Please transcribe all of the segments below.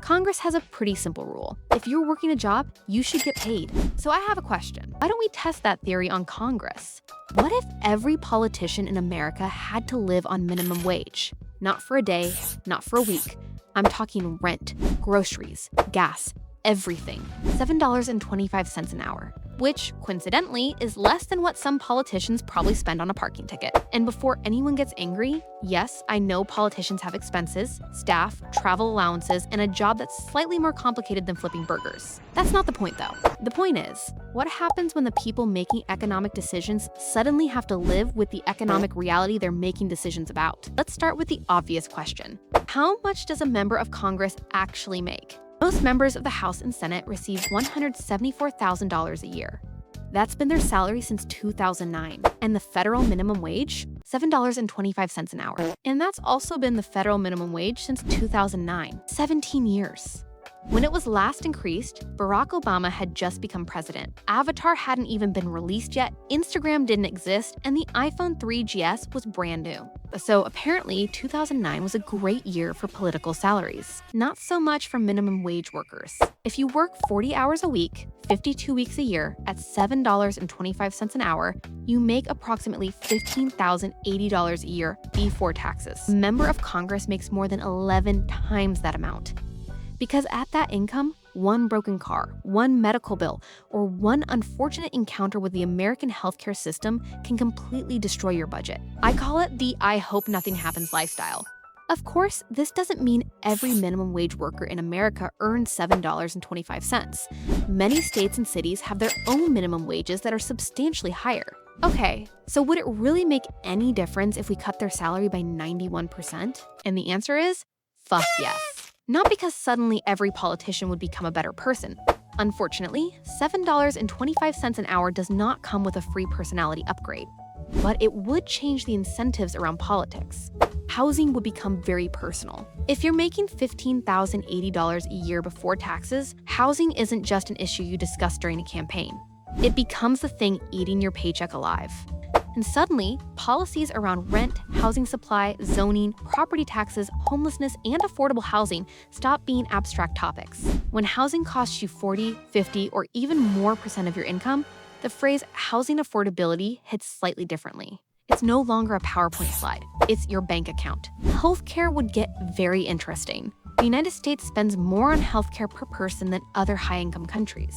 Congress has a pretty simple rule. If you're working a job, you should get paid. So I have a question. Why don't we test that theory on Congress? What if every politician in America had to live on minimum wage? Not for a day, not for a week. I'm talking rent, groceries, gas, everything. $7.25 an hour, which coincidentally is less than what some politicians probably spend on a parking ticket. And before anyone gets angry, yes, I know politicians have expenses, staff, travel allowances, and a job that's slightly more complicated than flipping burgers. That's not the point though. The point is, what happens when the people making economic decisions suddenly have to live with the economic reality they're making decisions about? Let's start with the obvious question. How much does a member of Congress actually make? Most members of the House and Senate receive $174,000 a year. That's been their salary since 2009. And the federal minimum wage? $7.25 an hour. And that's also been the federal minimum wage since 2009, 17 years. When it was last increased, Barack Obama had just become president. Avatar hadn't even been released yet, Instagram didn't exist, and the iPhone 3GS was brand new. So apparently, 2009 was a great year for political salaries. Not so much for minimum wage workers. If you work 40 hours a week, 52 weeks a year, at $7.25 an hour, you make approximately $15,080 a year before taxes. A member of Congress makes more than 11 times that amount. Because at that income, one broken car, one medical bill, or one unfortunate encounter with the American healthcare system can completely destroy your budget. I call it the I hope nothing happens lifestyle. Of course, this doesn't mean every minimum wage worker in America earns $7.25. Many states and cities have their own minimum wages that are substantially higher. Okay, so would it really make any difference if we cut their salary by 91%? And the answer is, fuck yes. Not because suddenly every politician would become a better person. Unfortunately, $7.25 an hour does not come with a free personality upgrade. But it would change the incentives around politics. Housing would become very personal. If you're making $15,080 a year before taxes, housing isn't just an issue you discuss during a campaign. It becomes the thing eating your paycheck alive. And suddenly, policies around rent, housing supply, zoning, property taxes, homelessness, and affordable housing stop being abstract topics. When housing costs you 40, 50, or even more % of your income, the phrase housing affordability hits slightly differently. It's no longer a PowerPoint slide, it's your bank account. Healthcare would get very interesting. The United States spends more on healthcare per person than other high-income countries,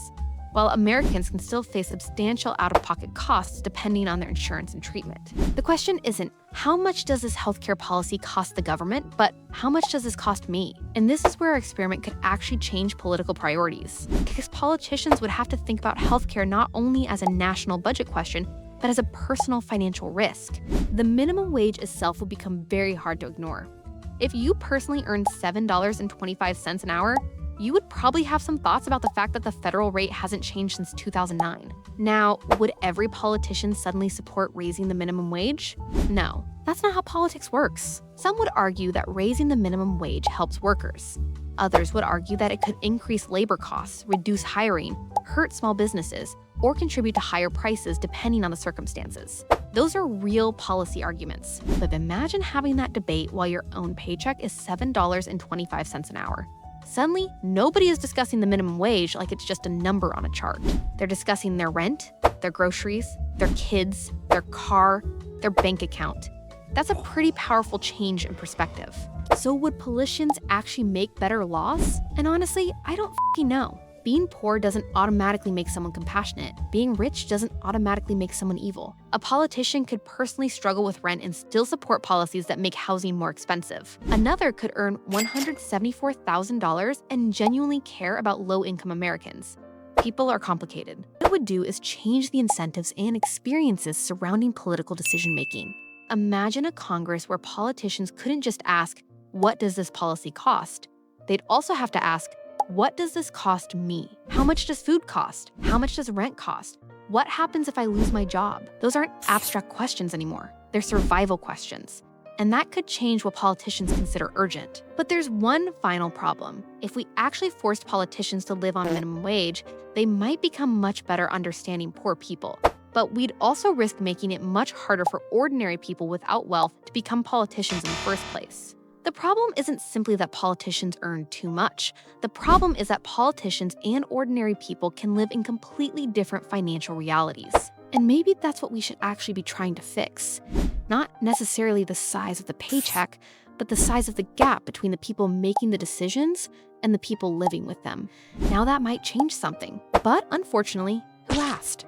while Americans can still face substantial out-of-pocket costs depending on their insurance and treatment. The question isn't, how much does this healthcare policy cost the government, but how much does this cost me? And this is where our experiment could actually change political priorities, because politicians would have to think about healthcare not only as a national budget question, but as a personal financial risk. The minimum wage itself will become very hard to ignore. If you personally earn $7.25 an hour, you would probably have some thoughts about the fact that the federal rate hasn't changed since 2009. Now, would every politician suddenly support raising the minimum wage? No, that's not how politics works. Some would argue that raising the minimum wage helps workers. Others would argue that it could increase labor costs, reduce hiring, hurt small businesses, or contribute to higher prices depending on the circumstances. Those are real policy arguments. But imagine having that debate while your own paycheck is $7.25 an hour. Suddenly, nobody is discussing the minimum wage like it's just a number on a chart. They're discussing their rent, their groceries, their kids, their car, their bank account. That's a pretty powerful change in perspective. So would politicians actually make better laws? And honestly, I don't f***ing know. Being poor doesn't automatically make someone compassionate. Being rich doesn't automatically make someone evil. A politician could personally struggle with rent and still support policies that make housing more expensive. Another could earn $174,000 and genuinely care about low-income Americans. People are complicated. What it would do is change the incentives and experiences surrounding political decision-making. Imagine a Congress where politicians couldn't just ask, what does this policy cost? They'd also have to ask, what does this cost me? How much does food cost? How much does rent cost? What happens if I lose my job? Those aren't abstract questions anymore. They're survival questions. And that could change what politicians consider urgent. But there's one final problem. If we actually forced politicians to live on minimum wage, they might become much better understanding poor people. But we'd also risk making it much harder for ordinary people without wealth to become politicians in the first place. The problem isn't simply that politicians earn too much. The problem is that politicians and ordinary people can live in completely different financial realities. And maybe that's what we should actually be trying to fix. Not necessarily the size of the paycheck, but the size of the gap between the people making the decisions and the people living with them. Now that might change something. But unfortunately, who asked?